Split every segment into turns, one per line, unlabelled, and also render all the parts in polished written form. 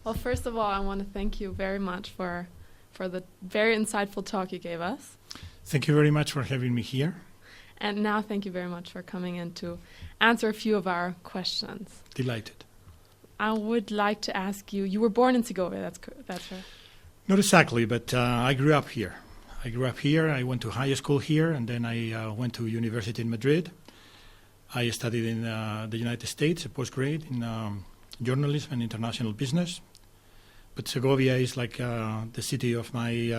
Well, first of all, I want to thank you very much for the very insightful talk you gave us.
Thank you very much for having me here.
And now thank you very much for coming in to answer a few of our questions.
Delighted.
I would like to ask you, you were born in Segovia, that's right?
Not exactly, but I grew up here. I went to high school here, and then I went to university in Madrid. I studied in the United States, a postgrad in journalism and international business. But Segovia is like the city of my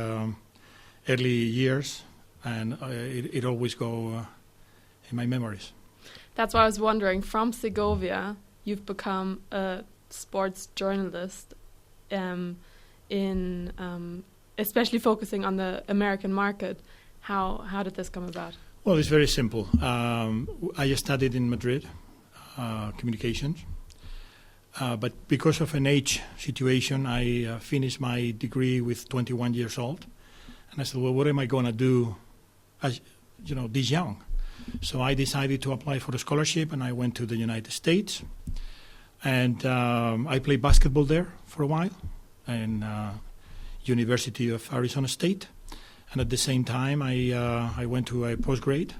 early years, and it always go in my memories.
That's why I was wondering, from Segovia, you've become a sports journalist especially focusing on the American market. How did this come about?
Well, it's very simple. I studied in Madrid, communications. But because of an age situation, I finished my degree with 21 years old. And I said, well, what am I going to do as, this young? So I decided to apply for a scholarship, and I went to the United States. And I played basketball there for a while, in University of Arizona State. And at the same time, I went to a postgrad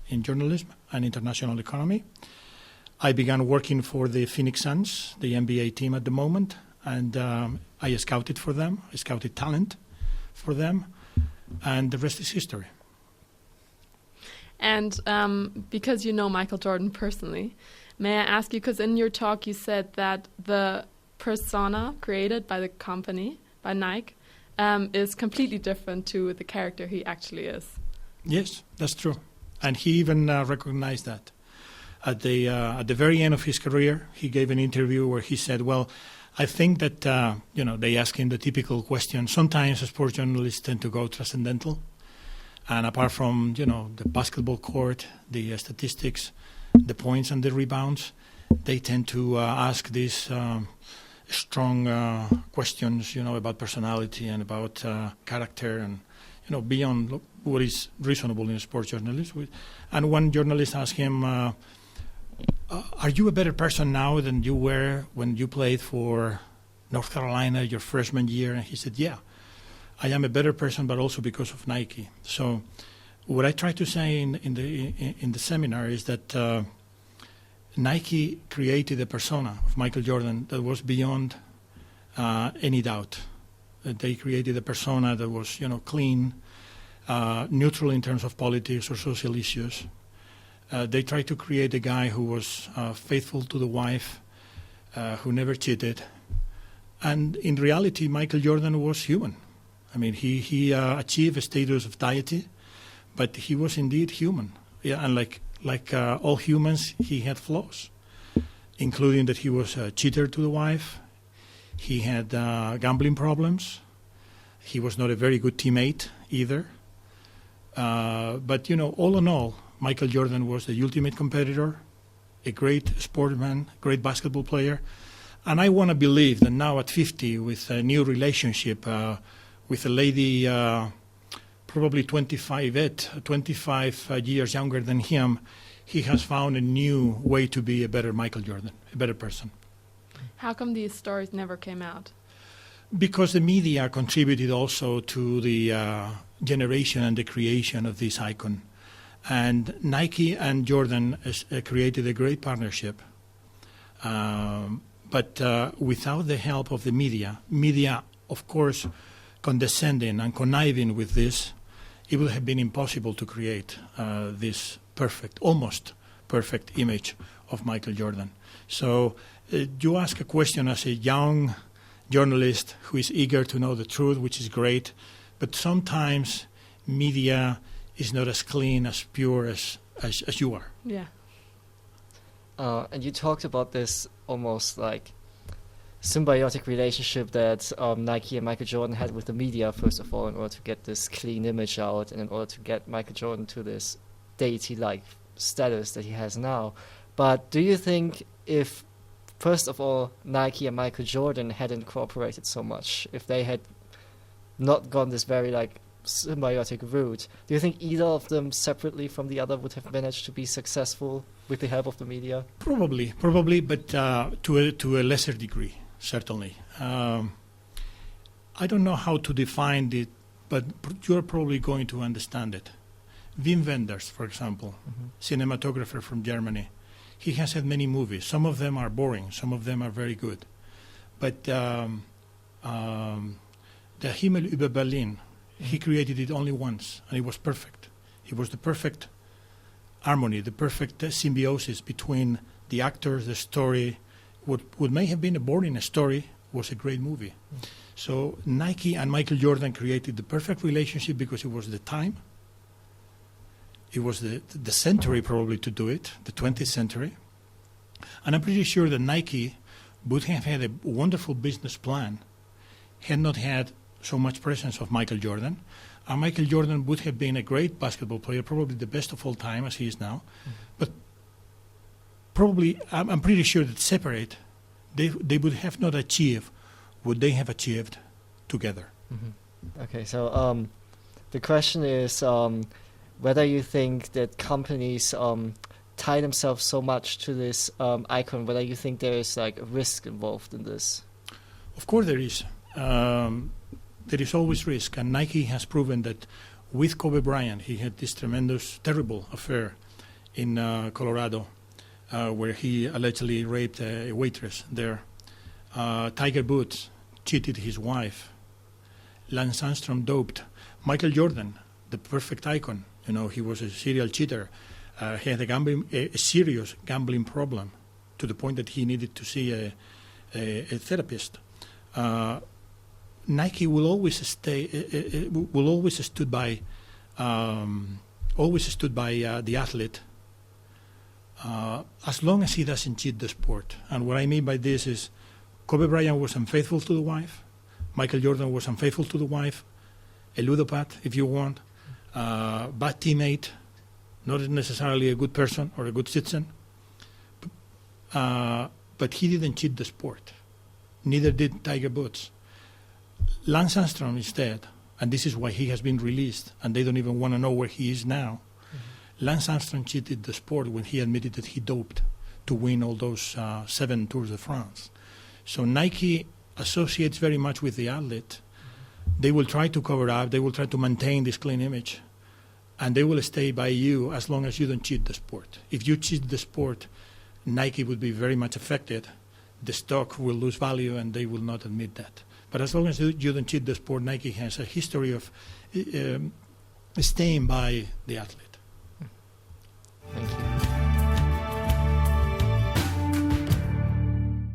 in journalism and international economy. I began working for the Phoenix Suns, the NBA team at the moment, and I scouted for them. I scouted talent for them, and the rest is history.
And because you know Michael Jordan personally, may I ask you, because in your talk you said that the persona created by the company, by Nike, is completely different to the character he actually is.
Yes, that's true. And he even recognized that. At the very end of his career, he gave an interview where he said, well, I think that, they ask him the typical question. Sometimes sports journalists tend to go transcendental. And apart from, the basketball court, the statistics, the points and the rebounds, they tend to ask these strong questions, about personality and about character and, beyond what is reasonable in sports journalism. And one journalist asked him, are you a better person now than you were when you played for North Carolina your freshman year? And he said, yeah, I am a better person, but also because of Nike. So what I try to say in the seminar is that Nike created a persona of Michael Jordan that was beyond any doubt. They created a persona that was, clean, neutral in terms of politics or social issues. They tried to create a guy who was faithful to the wife, who never cheated. And in reality, Michael Jordan was human. I mean, he achieved a status of deity, but he was indeed human. Yeah, and like all humans, he had flaws, including that he was a cheater to the wife. He had gambling problems. He was not a very good teammate either. But, all in all, Michael Jordan was the ultimate competitor, a great sportsman, great basketball player. And I want to believe that now at 50, with a new relationship with a lady probably 25 years younger than him, he has found a new way to be a better Michael Jordan, a better person.
How come these stories never came out?
Because the media contributed also to the generation and the creation of this icon. And Nike and Jordan created a great partnership. But without the help of the media, of course, condescending and conniving with this, it would have been impossible to create this almost perfect image of Michael Jordan. So you ask a question as a young journalist who is eager to know the truth, which is great, but sometimes media is not as clean, as pure as you are.
Yeah.
And you talked about this almost like symbiotic relationship that Nike and Michael Jordan had with the media, first of all, in order to get this clean image out and in order to get Michael Jordan to this deity-like status that he has now. But do you think if, first of all, Nike and Michael Jordan hadn't cooperated so much, if they had not gone this very symbiotic route, do you think either of them separately from the other would have managed to be successful with the help of the media?
Probably, but to a lesser degree. certainly. I don't know how to define it, but you're probably going to understand it. Wim Wenders, for example, cinematographer from Germany, he has had many movies. Some of them are boring, some of them are very good. But Der Himmel über Berlin, he created it only once, and it was perfect. It was the perfect harmony, the perfect symbiosis between the actors, the story. What may have been a boring story was a great movie. So Nike and Michael Jordan created the perfect relationship because it was the time. It was the century probably to do it, the 20th century. And I'm pretty sure that Nike would have had a wonderful business plan had not had so much presence of Michael Jordan. And Michael Jordan would have been a great basketball player, probably the best of all time as he is now. But probably, I'm pretty sure that separate, they would have not achieved what they have achieved together.
Okay, so the question is whether you think that companies tie themselves so much to this icon, whether you think there is like a risk involved in this.
Of course there is. There is always risk, and Nike has proven that with Kobe Bryant, he had this tremendous, terrible affair in Colorado, where he allegedly raped a waitress there. Tiger Woods cheated his wife. Lance Armstrong doped. Michael Jordan, the perfect icon, he was a serial cheater. He had a serious gambling problem to the point that he needed to see a therapist. Nike will always stood by the athlete as long as he doesn't cheat the sport. And what I mean by this is Kobe Bryant was unfaithful to the wife. Michael Jordan was unfaithful to the wife. A ludopath, if you want. Bad teammate. Not necessarily a good person or a good citizen. But he didn't cheat the sport. Neither did Tiger Woods. Lance Armstrong instead, and this is why he has been released, and they don't even want to know where he is now. Lance Armstrong cheated the sport when he admitted that he doped to win all those 7 Tours de France. So Nike associates very much with the athlete. They will try to cover up, they will try to maintain this clean image, and they will stay by you as long as you don't cheat the sport. If you cheat the sport, Nike would be very much affected. The stock will lose value, and they will not admit that. But as long as you don't cheat the sport, Nike has a history of staying by the athlete.